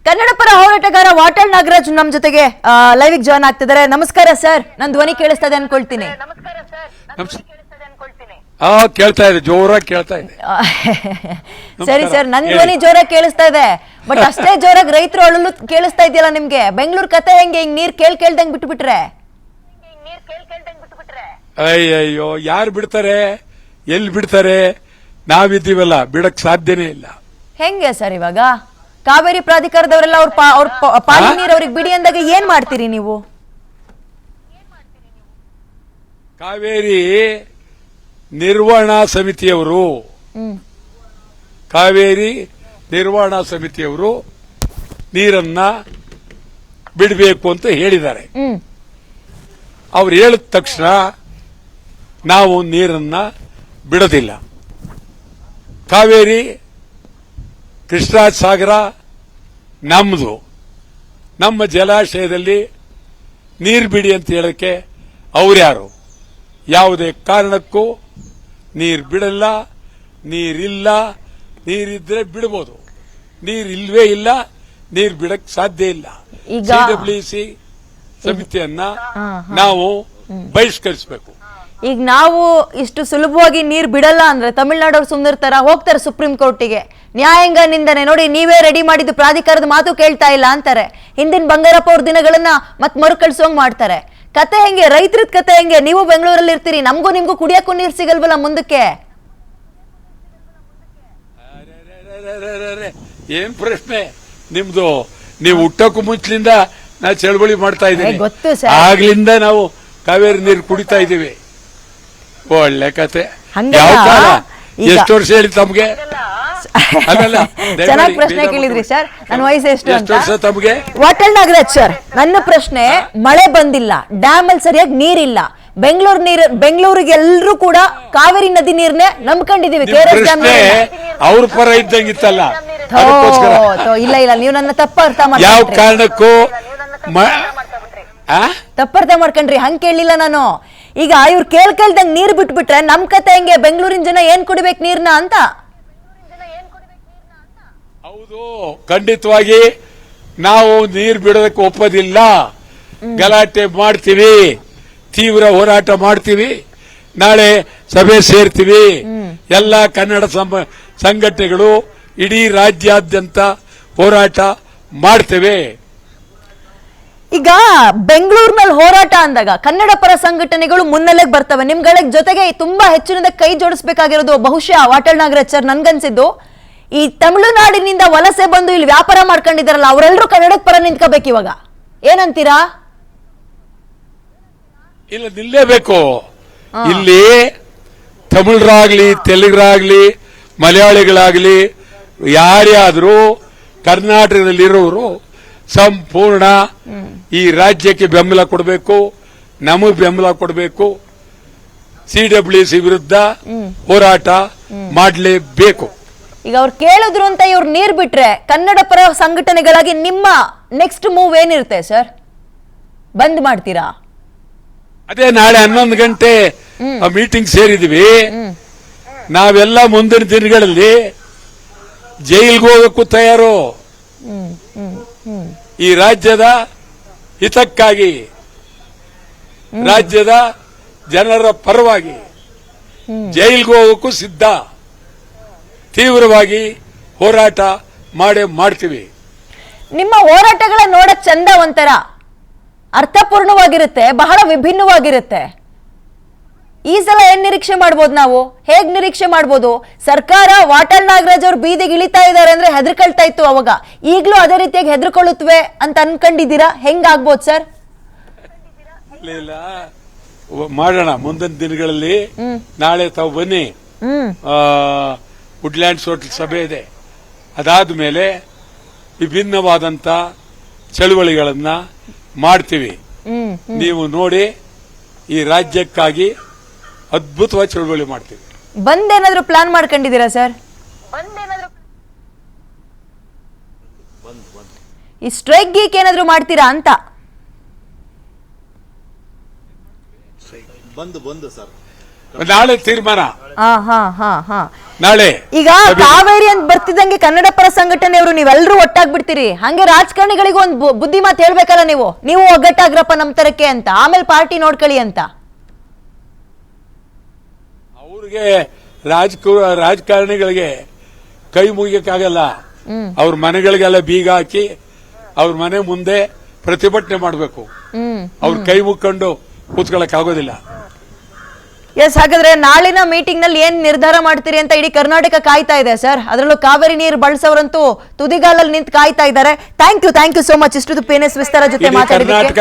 ಕನ್ನಡ ಪರ ಹೋರಾಟಗಾರ ವಾಟಾಳ್ ನಾಗರಾಜ್ ನಮ್ಮ ಜೊತೆಗೆ ಲೈವ್ ಜಾಯ್ನ್ ಆಗ್ತಿದ್ದಾರೆ. ನಮಸ್ಕಾರ ಸರ್, ನನ್ನ ಧ್ವನಿ ಕೇಳಿಸ್ತಾ ಇದೆ ಅನ್ಕೊಳ್ತೀನಿ. ಕೇಳ್ತಾ ಇದೆ, ಜೋರಾಗಿ ಕೇಳ್ತಾ ಇದೆ. ಸರಿ ಸರ್, ನನ್ನ ಧ್ವನಿ ಜೋರಾಗಿ ಕೇಳಿಸ್ತಾ ಇದೆ, ಬಟ್ ಅಷ್ಟೇ ಜೋರಾಗಿ ರೈತರು ಅಳಲು ಕೇಳಿಸ್ತಾ ಇದೆಯಲ್ಲ ನಿಮ್ಗೆ. ಬೆಂಗಳೂರು ಕತೆ ಹೆಂಗೆ, ಹಿಂಗ್ ನೀರ್ ಕೇಳ್ದಂಗ್ ಬಿಟ್ಬಿಟ್ರೆ? ಅಯ್ಯಯ್ಯೋ, ಯಾರು ಬಿಡ್ತಾರೆ, ಎಲ್ಲಿ ಬಿಡ್ತಾರೆ? ನಾವಿದ್ದೀವಲ್ಲ, ಬಿಡಕ್ ಸಾಧ್ಯನೇ ಇಲ್ಲ. ಹೆಂಗೆ ಸರ್ ಇವಾಗ ಕಾವೇರಿ ಪ್ರಾಧಿಕಾರದವರೆಲ್ಲ ಅವ್ರ ಪಾಲಿ ನೀರು ಅವ್ರಿಗೆ ಬಿಡಿ ಅಂದಾಗ ಏನ್ ಮಾಡ್ತೀರಿ ನೀವು? ಕಾವೇರಿ ನಿರ್ವಹಣಾ ಸಮಿತಿಯವರು ನೀರನ್ನ ಬಿಡಬೇಕು ಅಂತ ಹೇಳಿದ್ದಾರೆ. ಅವ್ರು ಹೇಳಿದ ತಕ್ಷಣ ನಾವು ನೀರನ್ನ ಬಿಡೋದಿಲ್ಲ. ಕಾವೇರಿ ಕೃಷ್ಣರಾಜ ಸಾಗರ ನಮ್ಮದು. ನಮ್ಮ ಜಲಾಶಯದಲ್ಲಿ ನೀರು ಬಿಡಿ ಅಂತ ಹೇಳಕ್ಕೆ ಅವ್ರ್ಯಾರು? ಯಾವುದೇ ಕಾರಣಕ್ಕೂ ನೀರು ಬಿಡಲ್ಲ. ನೀರಿಲ್ಲ, ನೀರಿದ್ರೆ ಬಿಡಬಹುದು. ನೀರಿಲ್ವೇ ಇಲ್ಲ, ನೀರು ಬಿಡಕ್ ಸಾಧ್ಯ ಇಲ್ಲ. CWC ಸಮಿತಿಯನ್ನ ನಾವು ಬಹಿಷ್ಕರಿಸಬೇಕು. ಈಗ ನಾವು ಇಷ್ಟು ಸುಲಭವಾಗಿ ನೀರ್ ಬಿಡಲ್ಲ ಅಂದ್ರೆ ತಮಿಳ್ನಾಡವ್ರು ಸುಮ್ಮನಿರ್ತಾರ? ಹೋಗ್ತಾರೆ ಸುಪ್ರೀಂ ಕೋರ್ಟಿಗೆ, ನ್ಯಾಯಾಂಗ ನಿಂದನೆ ನೋಡಿ, ನೀವೇ ರೆಡಿ ಮಾಡಿದ್ದು ಪ್ರಾಧಿಕಾರದ ಮಾತು ಕೇಳ್ತಾ ಇಲ್ಲ ಅಂತಾರೆ. ಹಿಂದಿನ ಬಂಗಾರಪ್ಪ ಅವ್ರ ದಿನಗಳನ್ನ ಮತ್ ಮರುಕಳಿಸೋಂಗ್ ಮಾಡ್ತಾರೆ. ಕತೆ ಹೆಂಗೆ, ರೈತರದ ಕತೆ ಹೆಂಗೆ? ನೀವು ಬೆಂಗಳೂರಲ್ಲಿ ಇರ್ತೀರಿ, ನಮಗೂ ನಿಮ್ಗೂ ಕುಡಿಯಕ್ಕೂ ನೀರ್ ಸಿಗಲ್ವಲ್ಲ ಮುಂದಕ್ಕೆ? ಏನ್ ಪ್ರಶ್ನೆ ನಿಮ್ದು? ನೀವು ಹುಟ್ಟಕ್ಕೂ ಮುಂಚಿನಿಂದ ನಾ ಚಳವಳಿ ಮಾಡ್ತಾ ಇದ್ದೀನಿ. ಗೊತ್ತು ಸರ್, ಆಗ್ಲಿಂದ ನಾವು ಕಾವೇರಿ ನೀರು ಕುಡಿತಾ ಇದ್ದೀವಿ. ಒಳ್ಳೆ ಕತೆ. ಯಾವ ಕಾಲ, ಎಷ್ಟು ವರ್ಷ ಹೇಳಿ ತಮ್ಗೆ? ಚೆನ್ನಾಗಿ ಪ್ರಶ್ನೆ ಕೇಳಿದ್ರಿ ಸರ್. ನನ್ನ ವಯಸ್ಸು ಎಷ್ಟು ಅಂತ ತಮ್ಗೆ? ವಾಟಾಳ್ ನಾಗರಾಜ್ ಸರ್, ನನ್ನ ಪ್ರಶ್ನೆ, ಮಳೆ ಬಂದಿಲ್ಲ, ಡ್ಯಾಮ್ ಅಲ್ಲಿ ಸರಿಯಾಗಿ ನೀರಿಲ್ಲ, ಬೆಂಗಳೂರಿಗೆ ಎಲ್ಲರೂ ಕೂಡ ಕಾವೇರಿ ನದಿ ನೀರ್ನೇ ನಂಬ್ಕೊಂಡಿದೀವಿ. ಅವ್ರ ಪರ ಇದ್ದಂಗಿತ್ತಲ್ಲ. ಇಲ್ಲ ಇಲ್ಲ, ನೀವು ನನ್ನ ತಪ್ಪ ಅರ್ಥ ಮಾಡಿ. ಯಾವ ಕಾರಣಕ್ಕೂ ತಪ್ಪರ್ಥ ಮಾಡ್ಕೊಂಡ್ರಿ, ಹಂಗ್ ಕೇಳಲಿಲ್ಲ ನಾನು. ಈಗ ಇವ್ರು ಕೇಳ್ದಂಗ್ ನೀರ್ ಬಿಟ್ಬಿಟ್ರೆ ನಮ್ ಕತೆ ಹೆಂಗೆ? ಬೆಂಗಳೂರಿನ ಜನ ಏನ್ ಕುಡಿಬೇಕು ನೀರ್ನ ಅಂತ? ಹೌದು, ಖಂಡಿತವಾಗಿ ನಾವು ನೀರು ಬಿಡೋದಕ್ಕೆ ಒಪ್ಪೋದಿಲ್ಲ. ಗಲಾಟೆ ಮಾಡ್ತೀವಿ, ತೀವ್ರ ಹೋರಾಟ ಮಾಡ್ತೀವಿ. ನಾಳೆ ಸಭೆ ಸೇರ್ತೀವಿ. ಎಲ್ಲ ಕನ್ನಡ ಸಂಘಟನೆಗಳು ಇಡೀ ರಾಜ್ಯಾದ್ಯಂತ ಹೋರಾಟ ಮಾಡ್ತೇವೆ. ಈಗ ಬೆಂಗಳೂರಿನಲ್ಲಿ ಹೋರಾಟ ಅಂದಾಗ ಕನ್ನಡ ಪರ ಸಂಘಟನೆಗಳು ಮುನ್ನೆಲೆಗೆ ಬರ್ತವೆ. ನಿಮ್ಗಳ ಜೊತೆಗೆ ತುಂಬಾ ಹೆಚ್ಚಿನದ ಕೈ ಜೋಡಿಸಬೇಕಾಗಿರೋದು ಬಹುಶಃ ವಾಟಾಳ್ ನಾಗರಾಜ್ ಸರ್, ನನ್ಗನ್ಸಿದ್ದು ಈ ತಮಿಳುನಾಡಿನಿಂದ ವಲಸೆ ಬಂದು ಇಲ್ಲಿ ವ್ಯಾಪಾರ ಮಾಡ್ಕೊಂಡಿದಾರಲ್ಲ, ಅವರೆಲ್ಲರೂ ಕನ್ನಡದ ಪರ ನಿಂತ್ಕೋಬೇಕು. ಇವಾಗ ಏನಂತೀರಾ? ಇಲ್ಲ, ನಿಲ್ಲೇಬೇಕು. ಇಲ್ಲಿ ತಮಿಳರಾಗ್ಲಿ, ತೆಲುಗರಾಗ್ಲಿ, ಮಲಯಾಳಿಗಳಾಗ್ಲಿ, ಯಾರೇ ಆದ್ರೂ ಕರ್ನಾಟಕದಲ್ಲಿರೋರು ಸಂಪೂರ್ಣ ಈ ರಾಜ್ಯಕ್ಕೆ ಬೆಂಬಲ ಕೊಡಬೇಕು, ನಮಗೆ ಬೆಂಬಲ ಕೊಡಬೇಕು. CWC ವಿರುದ್ಧ ಹೋರಾಟ ಮಾಡಲೇಬೇಕು. ಈಗ ಅವ್ರು ಕೇಳಿದ್ರು ಅಂತ ಇವ್ರು ನೀರ್ ಬಿಟ್ರೆ ಕನ್ನಡ ಪರ ಸಂಘಟನೆಗಳಾಗಿ ನಿಮ್ಮ ನೆಕ್ಸ್ಟ್ ಮೂವ್ ಏನಿರುತ್ತೆ ಸರ್? ಬಂದ್ ಮಾಡ್ತೀರಾ? ಅದೇ ನಾಳೆ 11 ಗಂಟೆ ಮೀಟಿಂಗ್ ಸೇರಿದ್ವಿ. ನಾವೆಲ್ಲ ಮುಂದಿನ ದಿನಗಳಲ್ಲಿ ಜೈಲ್ಗೆ ಹೋಗಕ್ಕೂ ತಯಾರು. ಈ ರಾಜ್ಯದ ಹಿತಕ್ಕಾಗಿ, ರಾಜ್ಯದ ಜನರ ಪರವಾಗಿ ಜೈಲ್ಗೆ ಹೋಗಕ್ಕೂ ಸಿದ್ಧ. ತೀವ್ರವಾಗಿ ಹೋರಾಟ ಮಾಡ್ತೀವಿ. ನಿಮ್ಮ ಹೋರಾಟಗಳ ನೋಡಕ್ ಚಂದ, ಒಂಥರ ಅರ್ಥಪೂರ್ಣವಾಗಿರುತ್ತೆ, ಬಹಳ ವಿಭಿನ್ನವಾಗಿರುತ್ತೆ. ಈ ಸಲ ಏನ್ ನಿರೀಕ್ಷೆ ಮಾಡ್ಬೋದು ನಾವು? ಹೇಗ್ ನಿರೀಕ್ಷೆ ಮಾಡ್ಬೋದು? ಸರ್ಕಾರ ವಾಟಾಳ್ ನಾಗರಾಜ್ ಅವ್ರು ಬೀದಿಗೆ ಇಳಿತಾ ಇದಾರೆ ಅಂದ್ರೆ ಹೆದರ್ಕೊಳ್ತಾ ಇತ್ತು ಅವಾಗ, ಈಗ್ಲೂ ಅದೇ ರೀತಿಯಾಗಿ ಹೆದರ್ಕೊಳ್ಳುತ್ತವೆ ಅಂತ ಅನ್ಕೊಂಡಿದ್ದೀರಾ? ಹೆಂಗಾಗ್ಬೋದು ಸರ್? ಇಲ್ಲ, ಮಾಡೋಣ ಮುಂದಿನ ದಿನಗಳಲ್ಲಿ. ನಾಳೆ ತಾವು ಬನ್ನಿ, ವುಡ್ಲ್ಯಾಂಡ್ಸ್ ಹೋಟೆಲ್ ಸಭೆ ಇದೆ. ಅದಾದ ಮೇಲೆ ವಿಭಿನ್ನವಾದಂತ ಚಳುವಳಿಗಳನ್ನ ಮಾಡ್ತೀವಿ. ನೀವು ನೋಡಿ, ಈ ರಾಜ್ಯಕ್ಕಾಗಿ ಅದ್ಭುತವಾದ ಚಳುವಳಿ ಮಾಡ್ತೀವಿ. ಬಂದೇನಾದ್ರೂ ಪ್ಲಾನ್ ಮಾಡ್ಕೊಂಡಿದ್ದೀರಾ ಸರ್? ಈ ಸ್ಟ್ರೈಕ್ ಗೀಕ್ ಏನಾದ್ರೂ ಮಾಡ್ತೀರಾ ಅಂತ? ಬಂದು ಸರ್ ನಾಳೆ ತೀರ್ಮಾನ, ಹಾ ಹಾ ಹಾ ಹಾ ನಾಳೆ. ಈಗ ಕಾವೇರಿ ಅಂತ ಬರ್ತಿದ್ದಂಗೆ ಕನ್ನಡ ಪರ ಸಂಘಟನೆಯವರು ನೀವೆಲ್ಲರೂ ಒಟ್ಟಾಗ್ಬಿಡ್ತೀರಿ, ಹಂಗೆ ರಾಜಕಾರಣಿಗಳಿಗೂ ಒಂದು ಬುದ್ಧಿ ಮಾತು ಹೇಳ್ಬೇಕಲ್ಲ, ನೀವು ಒಗ್ಗಟ್ಟಾಗ್ರಪ್ಪ ನಮ್ ತರಕ್ಕೆ ಅಂತ, ಆಮೇಲೆ ಪಾರ್ಟಿ ನೋಡ್ಕೊಳ್ಳಿ ಅಂತ. ಅವ್ರಿಗೆ ರಾಜಕಾರಣಿಗಳಿಗೆ ಕೈ ಮುಗಿಯಕ್ಕಾಗಲ್ಲ. ಅವ್ರ ಮನೆಗಳಿಗೆಲ್ಲ ಬೀಗ ಹಾಕಿ ಅವ್ರ ಮನೆ ಮುಂದೆ ಪ್ರತಿಭಟನೆ ಮಾಡಬೇಕು. ಅವ್ರ ಕೈ ಮುಕ್ಕೊಂಡು ಕೂತ್ಕೊಳ್ಳಕ್ ಆಗೋದಿಲ್ಲ. ಎಸ್, ಹಾಗಾದ್ರೆ ನಾಳಿನ ಮೀಟಿಂಗ್ ನಲ್ಲಿ ಏನ್ ನಿರ್ಧಾರ ಮಾಡ್ತೀರಿ ಅಂತ ಇಡೀ ಕರ್ನಾಟಕ ಕಾಯ್ತಾ ಇದೆ ಸರ್. ಅದರಲ್ಲೂ ಕಾವೇರಿ ನೀರು ಬಳಸೋರಂತೂ ತುದಿಗಾಲಲ್ಲಿ ನಿಂತು ಕಾಯ್ತಾ ಇದ್ದಾರೆ. ಥ್ಯಾಂಕ್ ಯು ಸೋ ಮಚ್ ಇಷ್ಟು PNS ವಿಸ್ತಾರ ಜೊತೆ ಮಾತಾಡಿದ್ದಕ್ಕೆ.